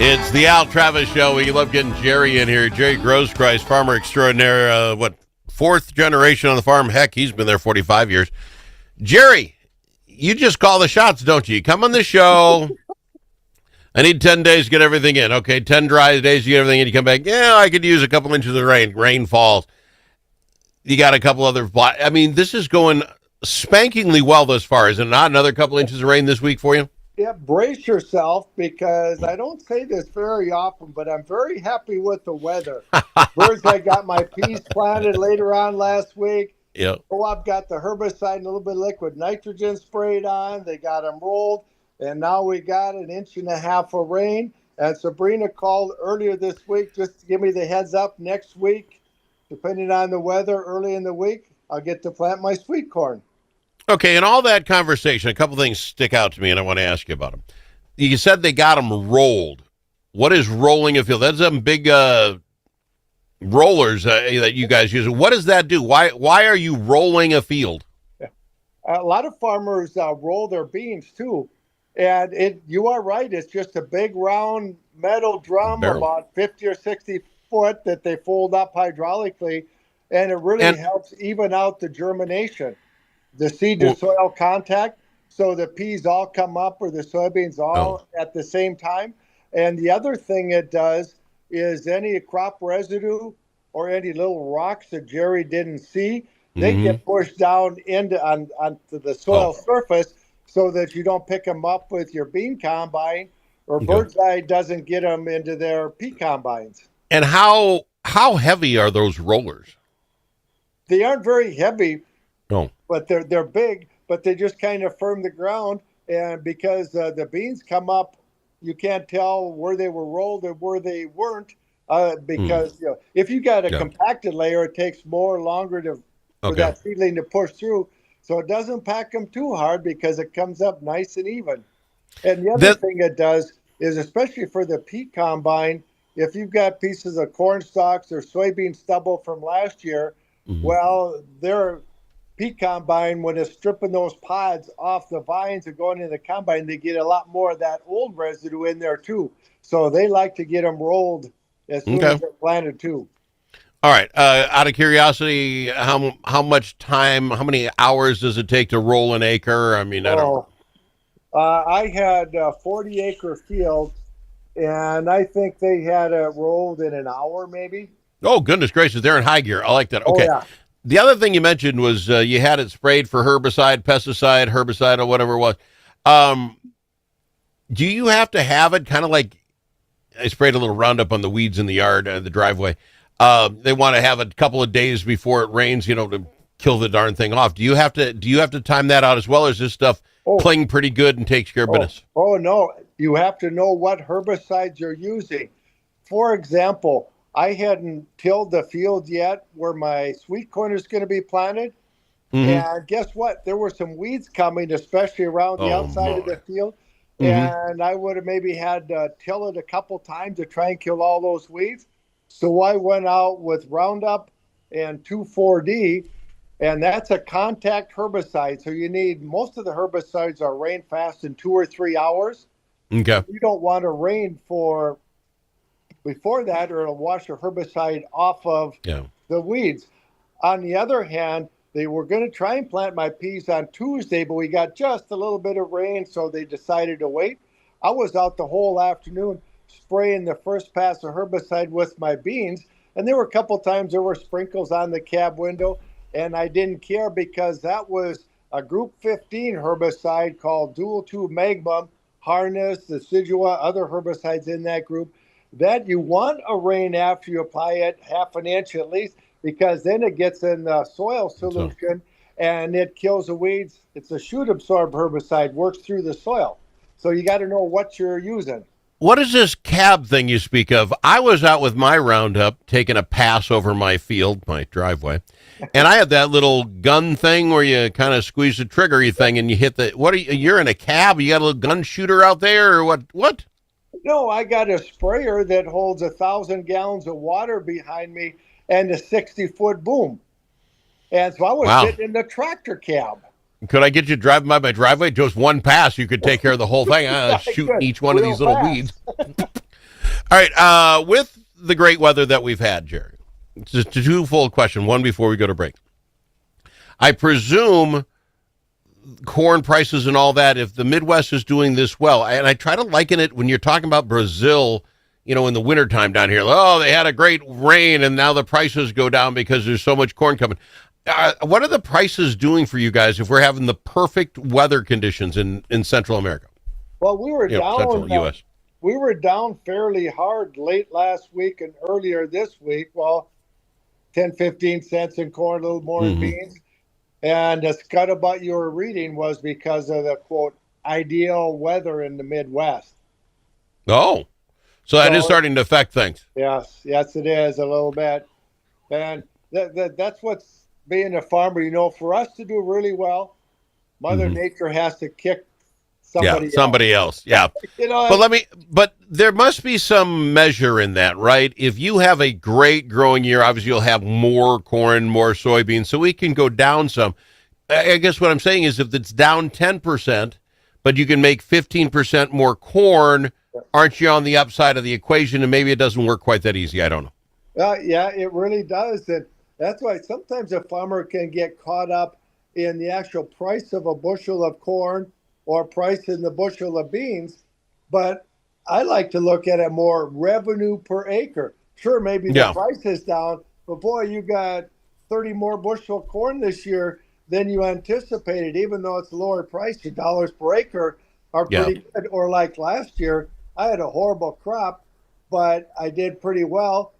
It's the Al Travis Show. We love getting Jerry in here. Jerry Groskreutz, farmer extraordinaire. Fourth generation on the farm? Heck, he's been there 45 years. Jerry, you just call the shots, don't you? You come on the show. I need 10 days to get everything in. Okay, 10 dry days to get everything in. You come back. Yeah, I could use a couple inches of rain. Rain falls. You got a couple other. I mean, this is going spankingly well thus far. Is it not? Another couple inches of rain this week for you? Yeah, brace yourself because I don't say this very often, but I'm very happy with the weather. Birds, I got my peas planted later on last week. Yep. Oh, I've got the herbicide and a little bit of liquid nitrogen sprayed on. They got them rolled, and now we got an inch and a half of rain. And Sabrina called earlier this week just to give me the heads up next week, depending on the weather early in the week, I'll get to plant my sweet corn. Okay, in all that conversation, a couple things stick out to me, and I want to ask you about them. You said they got them rolled. What is rolling a field? That's some big rollers that you guys use. What does that do? Why are you rolling a field? Yeah. A lot of farmers roll their beans too, and you are right. It's just a big round metal drum, about 50 or 60 foot, that they fold up hydraulically, and it really helps even out the germination. The seed to soil contact, so the peas all come up or the soybeans all at the same time. And the other thing it does is any crop residue or any little rocks that Jerry didn't see, they get pushed down onto the soil surface so that you don't pick them up with your bean combine, or bird's eye doesn't get them into their pea combines. And how heavy are those rollers? They aren't very heavy. No. But they're big, but they just kind of firm the ground. And because the beans come up, you can't tell where they were rolled or where they weren't. Because if you got a compacted layer, it takes longer for that seedling to push through. So it doesn't pack them too hard because it comes up nice and even. And the other thing it does is, especially for the pea combine, if you've got pieces of corn stalks or soybean stubble from last year, well, they're pea combine, when it's stripping those pods off the vines and going into the combine, they get a lot more of that old residue in there too. So they like to get them rolled as soon as they're planted too. All right. Out of curiosity, how much time, how many hours does it take to roll an acre? I mean, I don't know. I had a 40-acre field, and I think they had it rolled in an hour maybe. Oh, goodness gracious. They're in high gear. I like that. Okay. Oh, yeah. The other thing you mentioned was you had it sprayed for herbicide, or whatever it was. Do you have to have it kind of like I sprayed a little Roundup on the weeds in the yard, the driveway? They want to have it a couple of days before it rains, to kill the darn thing off. Do you have to time that out as well, or is this stuff cling pretty good and takes care of business? Oh, no. You have to know what herbicides you're using. For example, I hadn't tilled the field yet where my sweet corn is going to be planted. And guess what? There were some weeds coming, especially around the outside of the field. And I would have maybe had to till it a couple times to try and kill all those weeds. So I went out with Roundup and 2,4-D, and that's a contact herbicide. So you need, most of the herbicides are rain fast in 2 or 3 hours. Okay. You don't want to rain before that, or it'll wash the herbicide off of the weeds. On the other hand, they were going to try and plant my peas on Tuesday, but we got just a little bit of rain, so they decided to wait. I was out the whole afternoon spraying the first pass of herbicide with my beans, and there were a couple times there were sprinkles on the cab window, and I didn't care because that was a Group 15 herbicide called Dual 2 Magnum, Harness, Decidua, other herbicides in that group. That you want a rain after you apply it, half an inch at least, because then it gets in the soil solution and it kills the weeds. It's a shoot-absorb herbicide, works through the soil. So you got to know what you're using. What is this cab thing you speak of? I was out with my Roundup taking a pass over my field, my driveway, and I had that little gun thing where you kind of squeeze the triggery thing and you hit the. You're in a cab? You got a little gun shooter out there, or what? What? No, I got a sprayer that holds 1,000 gallons of water behind me and a 60-foot boom. And so I was sitting in the tractor cab. Could I get you driving by my driveway? Just one pass, you could take care of the whole thing. Shoot each one of these little weeds. All right. With the great weather that we've had, Jerry, just a twofold question. One before we go to break. I presume corn prices and all that, if the Midwest is doing this well, and I try to liken it when you're talking about Brazil, in the wintertime down here. Oh, they had a great rain and now the prices go down because there's so much corn coming. What are the prices doing for you guys if we're having the perfect weather conditions in Central America? Well, we were down. Central U.S. We were down fairly hard late last week and earlier this week. Well, 10, 15 cents in corn, a little more in beans. And the scuttlebutt you were reading was because of the, quote, ideal weather in the Midwest. Oh, so that is starting to affect things. Yes, it is a little bit. And that's what's being a farmer. For us to do really well, Mother Nature has to kick somebody else. Yeah. But there must be some measure in that, right? If you have a great growing year, obviously you'll have more corn, more soybeans, so we can go down some. I guess what I'm saying is if it's down 10%, but you can make 15% more corn, aren't you on the upside of the equation? And maybe it doesn't work quite that easy. I don't know. Yeah, it really does. And that's why sometimes a farmer can get caught up in the actual price of a bushel of corn or price in the bushel of beans. But I like to look at it more revenue per acre. Sure, maybe the price is down, but boy, you got 30 more bushel of corn this year than you anticipated, even though it's a lower price. Your dollars per acre are pretty good. Or like last year, I had a horrible crop, but I did pretty well.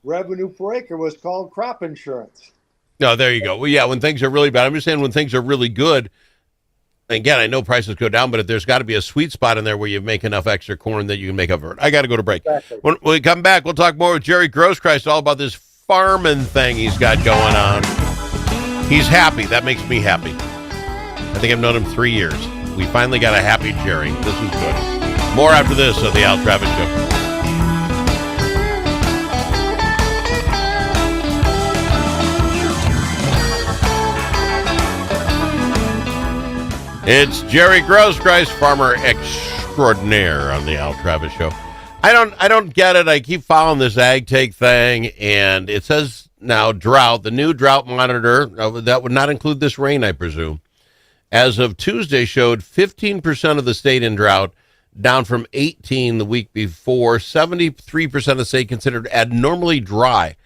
Revenue per acre was called crop insurance. No, there you go. Well, yeah, when things are really bad. I'm just saying when things are really good, again, I know prices go down, but there's got to be a sweet spot in there where you make enough extra corn that you can make up for it. I got to go to break. Exactly. When we come back, we'll talk more with Jerry Groskreutz all about this farming thing he's got going on. He's happy. That makes me happy. I think I've known him 3 years. We finally got a happy Jerry. This is good. More after this on the Al Travis Show. It's Jerry Groskreutz, farmer extraordinaire on the Al Travis Show. I don't get it. I keep following this ag take thing, and it says now drought. The new drought monitor that would not include this rain, I presume, as of Tuesday showed 15% of the state in drought, down from 18 the week before. 73% of the state considered abnormally dry.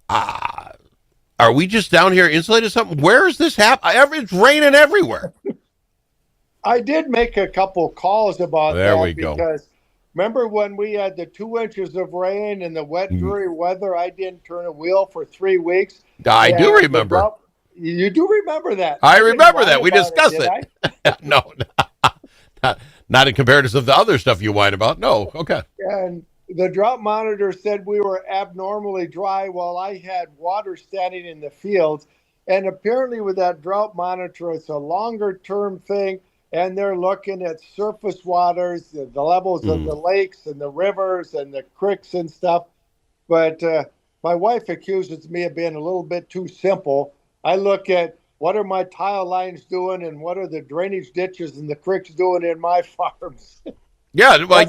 Are we just down here insulated something? Where is this happening? It's raining everywhere. I did make a couple calls about there that we go. Because remember when we had the 2 inches of rain and the wet, dreary weather, I didn't turn a wheel for 3 weeks. I do remember. You do remember that. I remember that. We discussed it. No, not in comparison of the other stuff you whine about. No, okay. And the drought monitor said we were abnormally dry while I had water standing in the fields. And apparently with that drought monitor, it's a longer-term thing. And they're looking at surface waters, the levels of the lakes and the rivers and the creeks and stuff. But my wife accuses me of being a little bit too simple. I look at what are my tile lines doing and what are the drainage ditches and the creeks doing in my farms. Yeah, well,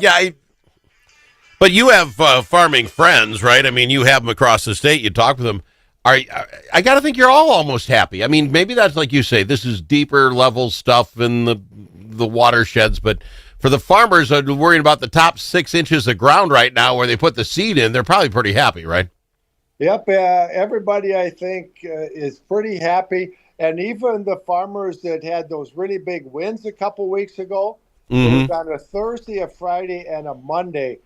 but you have farming friends, right? I mean, you have them across the state. You talk with them. I got to think you're all almost happy. I mean, maybe that's like you say, this is deeper level stuff in the watersheds, but for the farmers that are worrying about the top 6 inches of ground right now where they put the seed in, they're probably pretty happy, right? Yep. Everybody, I think, is pretty happy. And even the farmers that had those really big winds a couple weeks ago, it was on a Thursday, a Friday, and a Monday.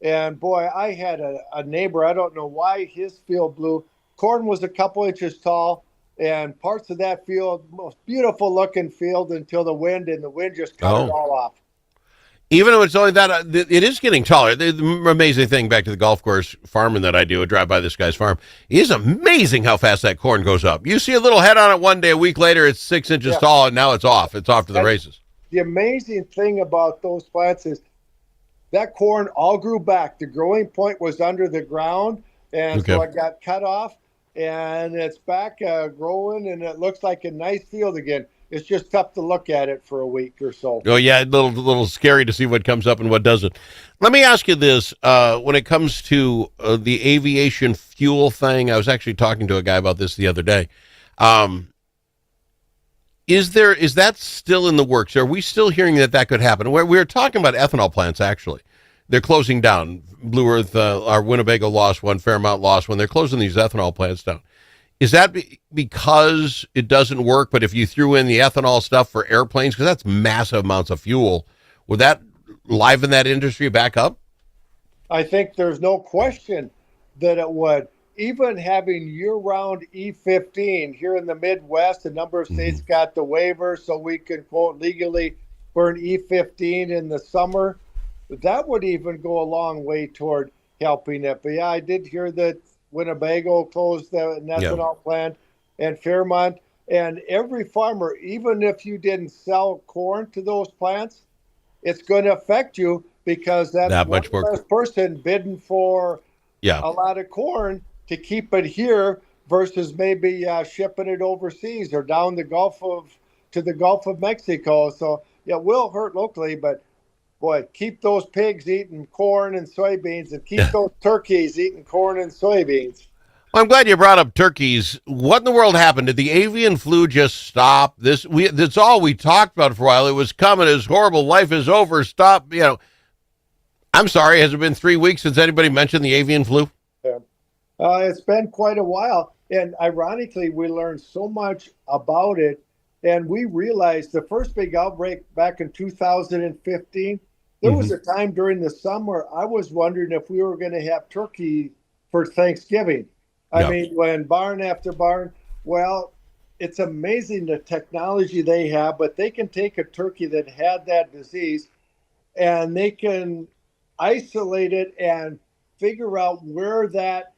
And boy, I had a neighbor, I don't know why his field blew. Corn was a couple inches tall, and parts of that field, most beautiful looking field until the wind just cut it all off. Even though it's only that, it is getting taller. The amazing thing, back to the golf course farming that I do, I drive by this guy's farm, it is amazing how fast that corn goes up. You see a little head on it one day, a week later, it's 6 inches tall, and now it's off. It's off to the races. The amazing thing about those plants is that corn all grew back. The growing point was under the ground, and so it got cut off. And it's back growing, and it looks like a nice field again. it's just tough to look at it for a week or so. Oh yeah, a little scary to see what comes up and what doesn't. Let me ask you this: when it comes to the aviation fuel thing, I was actually talking to a guy about this the other day. Is that still in the works? Are we still hearing that could happen? We're talking about ethanol plants. Actually, they're closing down. Blue Earth, our Winnebago lost one, Fairmount lost one. They're closing these ethanol plants down. Is that because it doesn't work? But if you threw in the ethanol stuff for airplanes, because that's massive amounts of fuel, would that liven that industry back up? I think there's no question that it would. Even having year-round E15 here in the Midwest, a number of states got the waiver so we can, quote, legally burn E15 in the summer. That would even go a long way toward helping it. But yeah, I did hear that Winnebago closed the ethanol plant and Fairmont. And every farmer, even if you didn't sell corn to those plants, it's going to affect you because that's that much one more less person bidding for a lot of corn to keep it here versus maybe shipping it overseas or down the Gulf to the Gulf of Mexico. So yeah, it will hurt locally, but boy, keep those pigs eating corn and soybeans and keep those turkeys eating corn and soybeans. Well, I'm glad you brought up turkeys. What in the world happened? Did the avian flu just stop? That's all we talked about for a while. It was coming. It's horrible. Life is over. Stop. I'm sorry. Has it been 3 weeks since anybody mentioned the avian flu? Yeah. It's been quite a while. And ironically, we learned so much about it. And we realized the first big outbreak back in 2015, there was a time during the summer I was wondering if we were going to have turkey for Thanksgiving. I mean, when barn after barn, well, it's amazing the technology they have, but they can take a turkey that had that disease and they can isolate it and figure out where that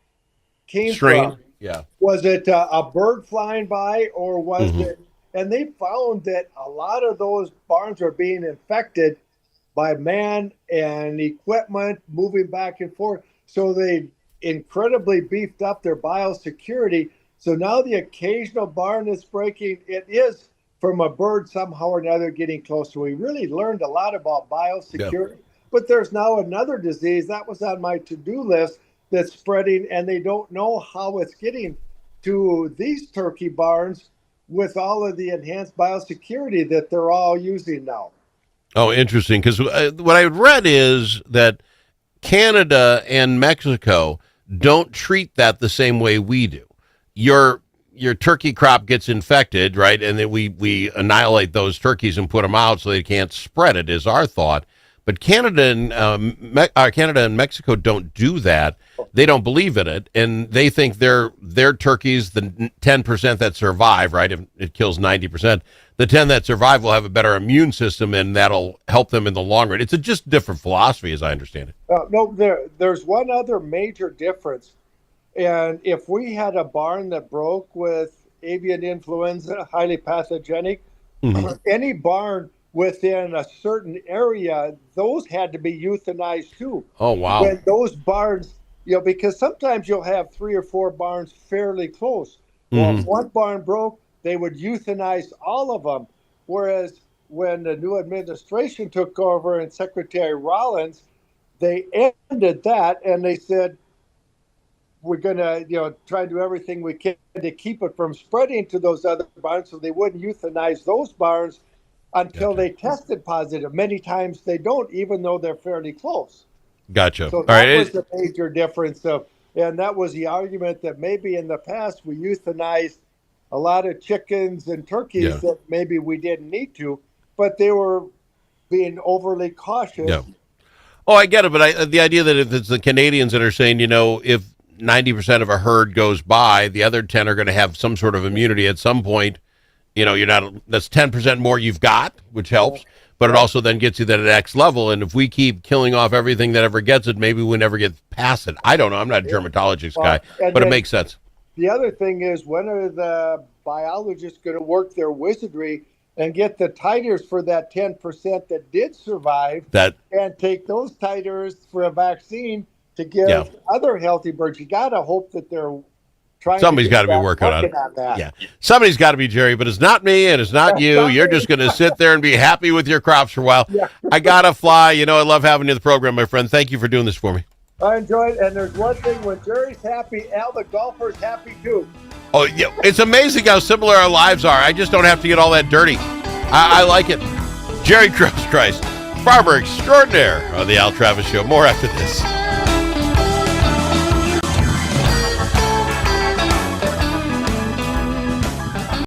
came from. Yeah. Was it a bird flying by or was it? And they found that a lot of those barns are being infected by man and equipment moving back and forth. So they incredibly beefed up their biosecurity. So now the occasional barn that's breaking, it is from a bird somehow or another getting close. So we really learned a lot about biosecurity. Yeah. But there's now another disease that was on my to-do list that's spreading, and they don't know how it's getting to these turkey barns with all of the enhanced biosecurity that they're all using now. Oh, interesting. Because what I read is that Canada and Mexico don't treat that the same way we do. Your turkey crop gets infected, right? And then we annihilate those turkeys and put them out so they can't spread it, is our thought. But Canada and Mexico don't do that. They don't believe in it, and they think their turkeys, the 10% that survive, right? If it kills 90%, the 10 that survive will have a better immune system, and that'll help them in the long run. It's a just different philosophy, as I understand it. No, there's one other major difference, and if we had a barn that broke with avian influenza, highly pathogenic, any barn within a certain area, those had to be euthanized too. Oh, wow. When those barns, because sometimes you'll have 3 or 4 barns fairly close. Well, if one barn broke, they would euthanize all of them. Whereas when the new administration took over and Secretary Rollins, they ended that and they said, we're going to, try to do everything we can to keep it from spreading to those other barns so they wouldn't euthanize those barns until they tested positive. Many times they don't, even though they're fairly close. Gotcha. So that was the major difference. And that was the argument that maybe in the past we euthanized a lot of chickens and turkeys that maybe we didn't need to, but they were being overly cautious. Yeah. Oh, I get it. But the idea that if it's the Canadians that are saying, if 90% of a herd goes by, the other 10 are going to have some sort of immunity at some point. That's 10% more you've got, which helps, but it also then gets you to the next level. And if we keep killing off everything that ever gets it, maybe we never get past it. I don't know. I'm not a dermatologist guy, but it makes sense. The other thing is, when are the biologists going to work their wizardry and get the titers for that 10% that did survive and take those titers for a vaccine to give other healthy birds? You got to hope that they're Somebody's got to be working on that. Yeah, somebody's got to be, Jerry, but it's not me and it's not you. You're just going to sit there and be happy with your crops for a while. Yeah. I got to fly. I love having you in the program, my friend. Thank you for doing this for me. I enjoyed it. And there's one thing, when Jerry's happy, Al, the golfer's happy too. Oh, yeah. It's amazing how similar our lives are. I just don't have to get all that dirty. I like it. Jerry Groskreutz, farmer extraordinaire on the Al Travis Show. More after this.